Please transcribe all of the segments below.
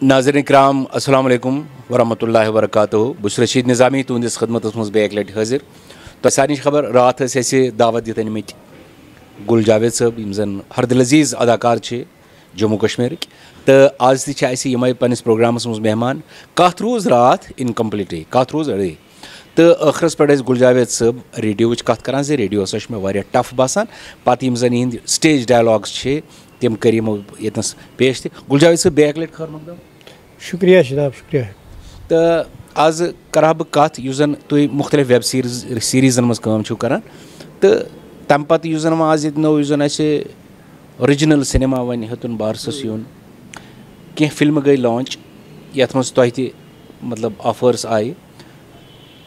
नाज़रीन इकराम अस्सलाम वालेकुम वरहमतुल्लाहि वबरकातुहू बुश रशीद निज़ामी तुंदिस खदमतस मज बेक लट हाजिर तो सारी खबर रात दावत दित अनमित गुल जावेद साहब यम जन हरदिल अजीज़ अदाकार जम्मू कश्मीर तो आज तमें पन्निस प्रोग्रामस मज मेहमान कत रोज रात इनकम्प्लीट कत रोज अड़े तो आखिरस पे गुल जावेद साहब रेडियो कत करान जे रेडियो मे टफ बसान पत यम जन इहंद स्टेज डायलॉग्स तम कर यतनस पेश गुल जावेद साहब बेक लट खैर मकदम शुक्रिया जनाब शुक्रिया। तो आज करा बह कत जन तुम मुख्तलिफ वेब सीरीजन मज करान तो तम पत जन आज नो जन ओरिजिनल सिनेमा वन हेतुन बारसस यून कह फिल्म गई लॉन्च यथ मज तुह मतलब ऑफर्स आए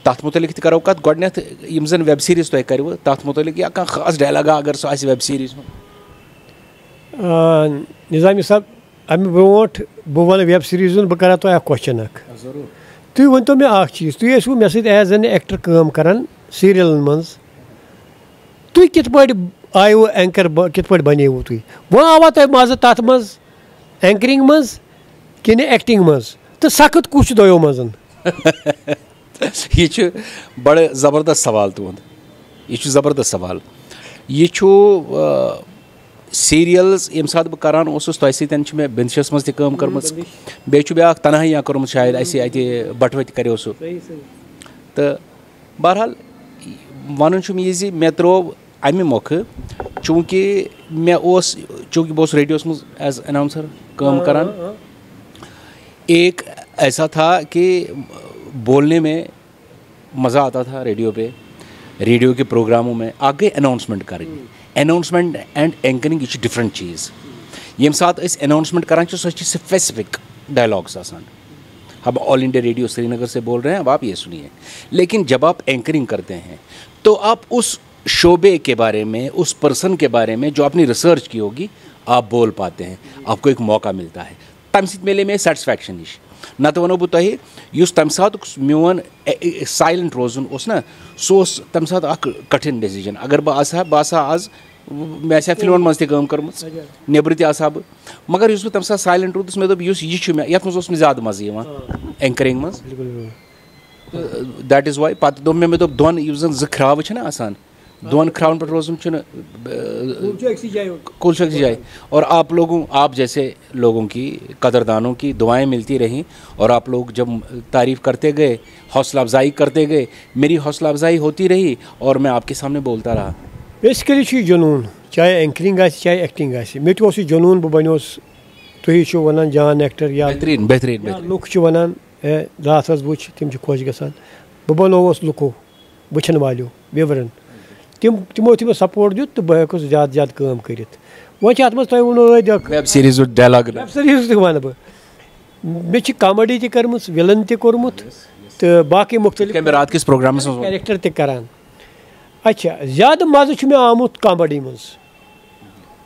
तथ मुतलिक करो कत गोडनेथ यम जन वेब सीरीज तुह करो तथ मुतलिक या कह खास डायलॉगा अगर सह आसि वेब सीरीज निज़ामी साहब अमे ब्रोट बह वन वेब सीरीज बह करा तुह क्वेश्चन तुम वन तो मे चीज़ तुम मे सत एज एन एक्टर काम करान सीरियलन मज तुम कित आयु एंकर कित बनेव तुम वो आवा तुम मज़ तथ मज एंकरिंग मज कि एक्टिंग मज तो सख्त कुछ दोयो मज यह बड़ ज़बरदस्त सवाल तुंद यह ज़बरदस्त सवाल यह सीरियल्स यम सात बह करान तह सतन मे बिंदशस मज तम कर्म बे ब्या तनहाइया कर्म शायद अत बटवत करो सह तो बहरहाल वन यह मे त्रोव अमे मौके चूँकि मे चूँकि बह रेडियो मज एज अनाउंसर काम करान एक ऐसा था कि बोलने में मज़ा आता था रेडियो पे रेडियो के प्रोग्रामों में आगे अनाउंसमेंट करनी अनाउंसमेंट एंड एंकरिंग यह डिफरेंट चीज़ यम सात अनाउंसमेंट करान सह स्पेसिफिक डायलॉग्स आसान हम ऑल इंडिया रेडियो श्रीनगर से बोल रहे हैं अब आप ये सुनिए लेकिन जब आप एंकरिंग करते हैं तो आप उस शोबे के बारे में उस पर्सन के बारे में जो आपने रिसर्च की होगी आप बोल पाते हैं आपको एक मौका मिलता है तम सत मिले मे सेटिस्फैक्शन निश नत वनो बह तुह तम सात मोन साइलेंट रोजन ना सह तम सात कठिन डिसीजन अगर बह आज मे फिल्मन मज तम कर्म नेबर तह बह मगर बह तम सात साइलेंट रूदस मे यह ये मज ज़्यादा मज़ा एंकरिंग मज दैट इज़ वाई पत दोप मे दोन ज खराव आसान दोन खरावन पर रोजन कुल शख्स जाए और आप जैसे लोगों की कदरदानों की दुआएं मिलती रहीं और आप लोग जब तारीफ़ करते गए हौसला अफजाई करते गए मेरी हौसला अफजाई होती रही और मैं आपके सामने बोलता रहा। बेसिकली जुनून चाहे एंकरिंग चाहे एक्टिंग मे तो जुनून बह बनियोस तुम वन जान एक्टर या बेहतरीन बेहतरीन लुक वन रात वुच तम खुश गसान बह बनोस लुको वुचन वालो विवरन तमो मे सपोर्ट दित तो बह हेकुस ज़्यादा ज़्यादा काम कर वो तुम वो web series dialogue web series one बह मे कॉमेडी तम विलन तोर्मुत तो बाकी मुख्तलिफ रात किस प्रोग्राम कैरेक्टर तरान अच्छा ज़्यादा मज़ मे आमुत कॉमेडी मज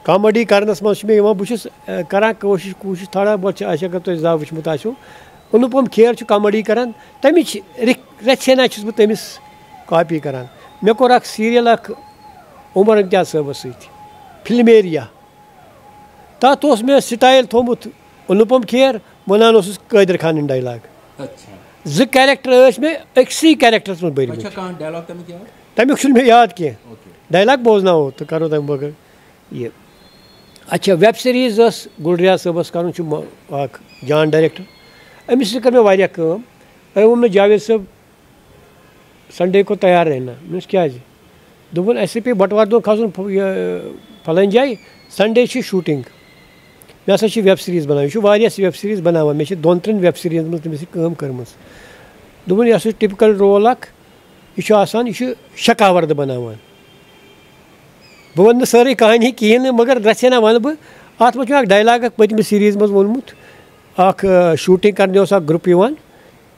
कॉमेडी करनस मज बह करान कोशिश थोड़ा बहुत अगर तुम ज़ा वुचमुत अनुपम खेर कॉमेडी करान तमिच रचना बह तमिस कॉपी करान मे कोर सीरियल उमर इम्तियाज साहबस फिल्मेरिया तथ मे स्टाइल थोमुत अनुपम खेर वनान कादिर खान डायलॉग ज कैरेक्टर मे अक्सी कैरेक्टरस मज बरमत तमिक मे याद कह डायलॉग बोजना हो तो करो तम बगैर ये अच्छा वेब सीरीज गुलरियाज साहबस कर जान डायरेक्टर अमिस कर मे वारिया काम वो मे जावेद साहब संडे को तैयार रहना मैं क्या दोपन अस पे बटवार दो खसन फलान जाए संडे शूटिंग मे हसा वेब सीरीज बनान यह वेब सीरीज बनान मे 2-3 वेब सीरीज मज तमिस काम कर्म दोपन यह टिपिकल रोल यह आसान यह शकावर्द बनान बह वन सारी कहानी कहें मगर रचना वन बह अत मज डायलॉग पतम सीरीज मज वोनमुत शूटिंग करने ग्रुप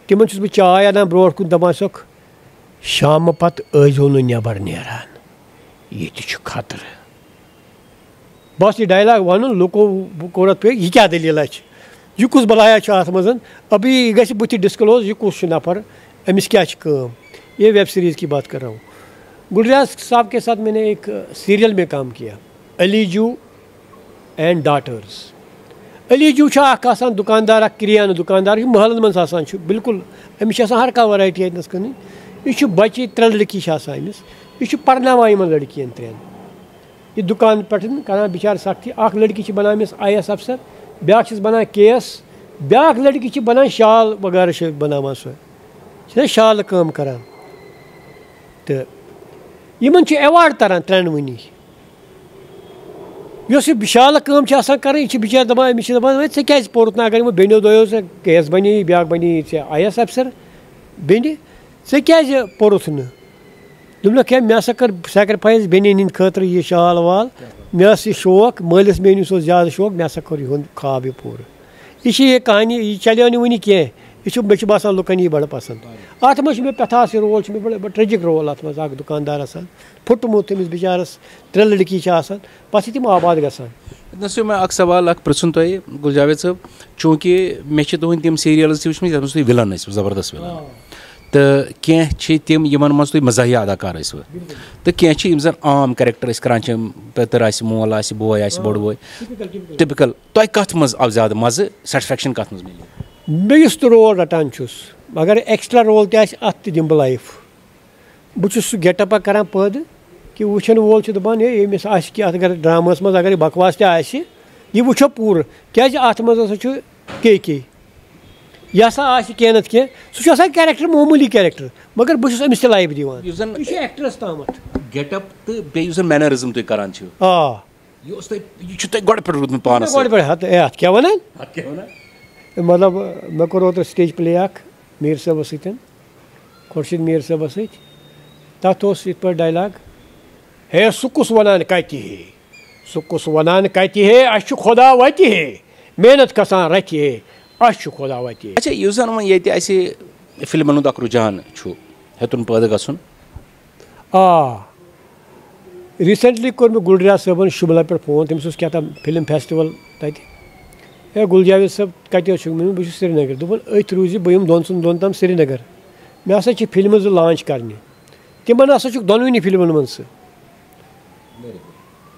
तमन बह चाय अना ब्रो कुन दपान शाम पत आजो नबर नान ये खतर बस यह डायलॉग वन लुको कोर पे यह क्या दलील यह कुछ बलाया अत मज अभी गि बुथ डिस्क्लोज यह कुछ नफर अमिस क्या ये वेब सीरीज़ की बात कर रहा हूँ। गुलरियाज साहब के साथ मैंने एक सीरियल में काम किया, अलीजू एंड डॉटर्स। अली जू आसान दुकानदार किरियाना दुकानदार महलन मन आसान बिल्कुल अमिस हर कह वैरायटी अतनस कन यह बच्चे 3 लड़की अमिस यह पर्नावान इन लड़कियन 3 यह दुकान पे कर बिचार सख्ती अख लड़की बना अमिस IAS अफसर ब्या बना KS ब्या लड़की बना शाल वगैरह बना सह शाल काम कर तो इन एवार्ड तरह 3 वनी शाल कम कर बिचार दपान अमिस दपान क्या पोरुत ना अगर बेनो दो KS बनी ब्या बनी IAS अफसर बेनि क्या पोरुत ना क्या मे हसा कर सैक्रिफाइस बेन खतर यह शाल वाल मे शौक मालिस मेनिस ज्यादा शौक मे हसा कर यह ख्वाब यह पूर यह कहानी यह चलो वन कह मे बासान लुकन यह बड़ पसंद अत मे पथास रोल मे ट्रेजिक रोल अत मज दुकानदार आसान फुटमुत तमिस बिचारस 3 लड़की पे तम आबाद गसान नसो मैं सवाल पृछुन तुम गुलजावेद साहब चूँकि मे तुहद तम सीरियल्स वुचम तुम विलन जबरदस्त विलन तो कह तम इन मज तुम मजाहिया अदाकार तो कह जन आम कैरेक्टर करान पेतर मोल बोय बोड़ बोय टिपिकल तुम कत मज आव ज्यादा मज़ सेटिस्फेक्शन कत मज मिली मैं तो रोल रटान अगर एक्स्ट्रा रोल तह दिम लाइफ बहुत गेटअप करान पैद कि वुचन वोल दपान यमिस अगर ड्रामस मज अगर बकवास तह वुचो पूर क्या अत मज के यह हसा कह नत कह सह कैरेक्टर मामूली कैरेक्टर मगर बहुत अमिस लाइफ दिवान एक्टरस ताम गेटअप तो बेन मैनरिज्म तुम करान रूदमुत पानस क्या वन मतलब मे कोर ओतर स्टेज प्ले मीर साहब सतन खुर्शीद मीर साहब सत पे डायलॉग हे सुकुस वनान कति हे सुकुस वनान कति हे अश खुदा वति हे मेहनत कसान रति हे अश खुदा वति हे अच्छा युस जन ये फिल्मन हुंद रुझान हेतुन पैदा गसन रिसेंटली कोर मे गुलरियाज साहबन शुमला पे फोन तमिस क्या फिल्म फेस्टिवल तत है गुलजावेद साहब कत बहुत श्रीनगर दोपन अथ रूज बह दोन तम श्रीनगर मे हसा फिल्म 2 लॉन्च करने तिमन हसा दोनवनी फिल्मन मन सह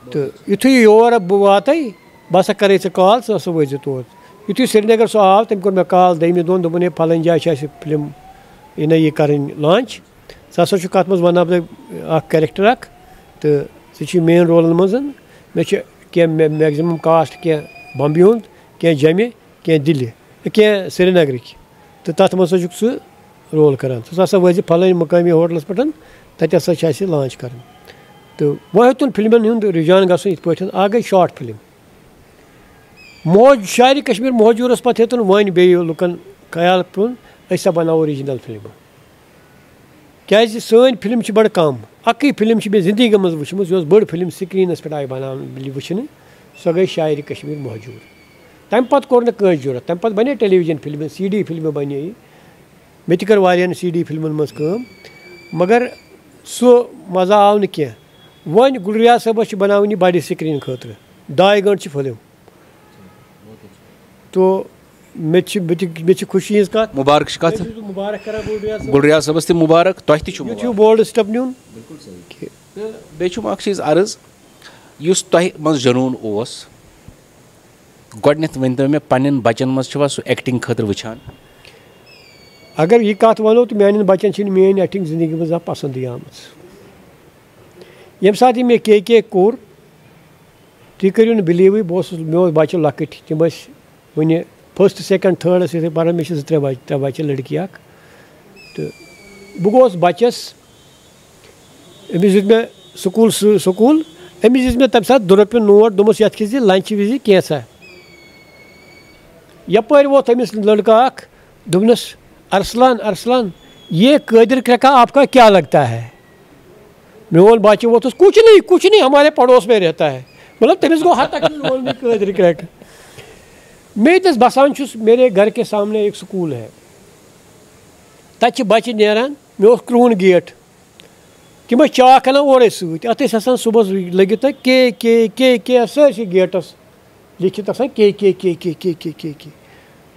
तो युथु योर बह वात बह हसा करे कॉल सह हसा वज तौर युथु श्रीनगर सह आव तम कोर मे कॉल दमे दोन दोपन फलन जाए फिल्म इन यह कर लॉन्च सह हसा कत मज वन कैरेक्टर तो सह मेन रोलन मज मे क्या मैक्सिमम कास्ट क्या बम्बे हुंद क्या जमे क्या दिल्ली क्या श्रीनगर तो तथ मज सह रोल करान सह हसा वज फलन मुकामी होटलस पे तत हसा लॉन्च कर तो वह हेतुन फिल्मन हुंद रुझान गसन इत पे गई शॉर्ट फिल्म मौज शायरी कश्मीर महजूरस पे हेतुन वन बे लुकन ख्याल पुन असा बनाओ ओरिजिनल फिल्म क्या सन फिल्म बड़ कम अकई फिल्म मे जिंदगी मज वुचम बड़ फिल्म स्क्रीनस पे आई बना वुचन सह गई शायरी कश्मीर महजूर तम पत कोर न कस जरूरत तम पत बने टेलीविजन फिल्म CD फिल्म बने मे कर वारियन CD फिल्मन मज काम मगर सह मजा आव न कह वन गुलरियाज साहब बनावन बड़ स्क्रीन खतर 2 घंटे फिल्म तो मे खुशी हज कत मुबारक कत मुबारक कर गुलरियाज साहबस ते मुबारक तुम बोल्ड स्टेप नुन बे चीज अर्ज युस तह मज जनून ओस गोडनेथ वनतो मे पन्न बचन मज सह एक्टिंग खतर वुचान अगर यह कत वनो तो मान बचन मेन एक्टिंग जिंदगी मज पसंद आम यम सात मे के कोर तुम करियो न बिलीव मे बच्चे लकट तम वन 1st 2nd 3rd ये पान मे 3 बच्चे लड़की तो बह गोस बच्चस अमिस दित मे स्कूल अमिस दित मे तम सात 2 रुपये नोट दोपस ये खिज लंच विज कैसा यपर वोत अमिस लड़का दोपनस अरसलान ये कादिर क्रका आपका क्या लगता है मेन बच्चे वो कुछ नहीं हमारे पड़ोस में रहता है मतलब तमिस गो हद तक कादिर क्रक मैं तस बसान मेरे घर के सामने एक स्कूल है तत बच्चे नेरान मे क्रून गेट तम चाक अना और सत सुबह लगे के सरसी गेटस लिखित के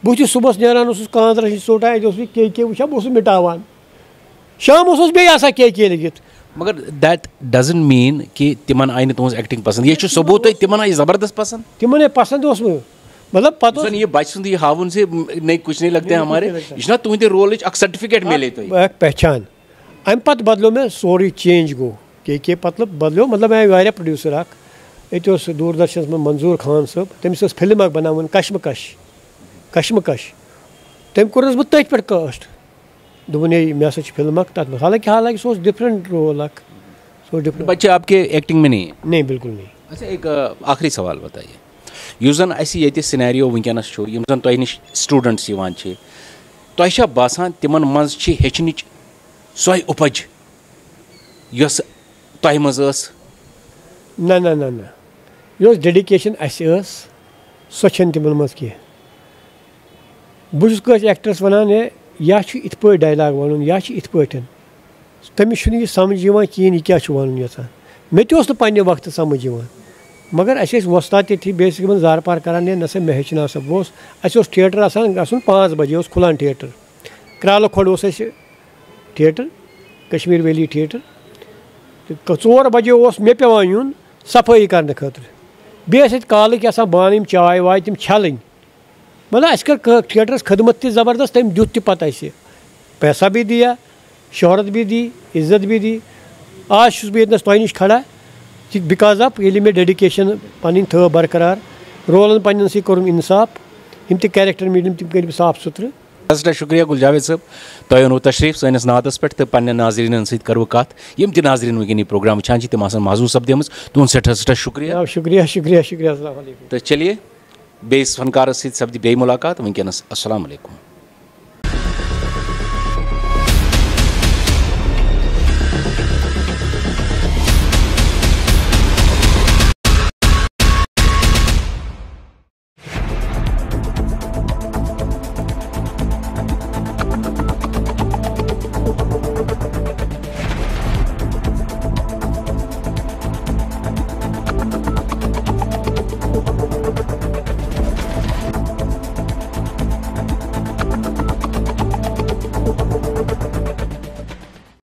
बहुत सुबह नेरान कांद्र सोटा के वुचा बह मिटावान शाम बे के लिखित मगर दैट डजंट मीन कि तिमन आई तुज एक्टिंग पसंद ये सबूत तिमन आई जबरदस्त पसंद तिमन पसंद मतलब पता ये बच सुंद ये हावन से नहीं कुछ नहीं लगते हैं हमारे इसना तुहंदे रोल एक सर्टिफिकेट मिले तो पहचान अम पत बदलो में सोरी चेंज गो के मतलब बदलो मतलब मैं वारिया प्रोड्यूसर ये दूरदर्शन में मंजूर खान साहब तमिस फिल्म बनावन कशमकश तम कोर्स बह तथ पे कास्ट दोपन ये मे हसा फिल्म तथ हालांकि so different role so different. बच्चे आपके एक्टिंग में नहीं बिल्कुल नहीं। अच्छा एक आखिरी सवाल बताइए युस जन ये सिनेरियो वनकस यम जन तुह नश स्टूडेंट्स तुह बासान तिमन मज हेचनिच सो उपज यस तुह मज ना ना ना ना यह डेडिकेशन सो तिमन मज कह बहुत एक्टरस वनान या इत पे डायलॉग वन या इत पे तमिस यह समझ कहें क्या वन यहां मे तो पे वक्त समझ मगर अस वस्ताद थी बेसिक जार पार करान नसा मे हेचना सा बह अस थिएटर आसान गन 5 बजे खुलान थिएटर क्राल खोड़ थिएटर कश्मीर वैली थिएटर तो 4 बजे मे पेवान यून सफाई करने खतर बे कालक बान चाय वाय तम छलन मतलब अस कर थिएटरस खदमत ती ज़बरदस्त तम दुत पत पैसा भी दिया शोहरत भी दी इज्जत भी दी आज बह तुह नश खड़ा बिकॉज ऑफ ये मे डेडिकेशन पन थो बरकरार रोलन पन्न सी कोर इंसाफ यम त कैरेक्टर मिलम तम कर साफ सुथर। शुक्रिया गुल जावेद साहब तुह ओनो तशरीफ सैनिस नातस पे तो पे नाजरीन सत करो कत यम त नाजरीन वह प्रोग्राम वचान तम माजूर सपदेम तुद सठा शुक्रिया शुक्रिया शुक्रिया शुक्रिया। तो चलिए बेस फनकार सपद बे मुलाकात वनकस अस्सलाम वालेकुम।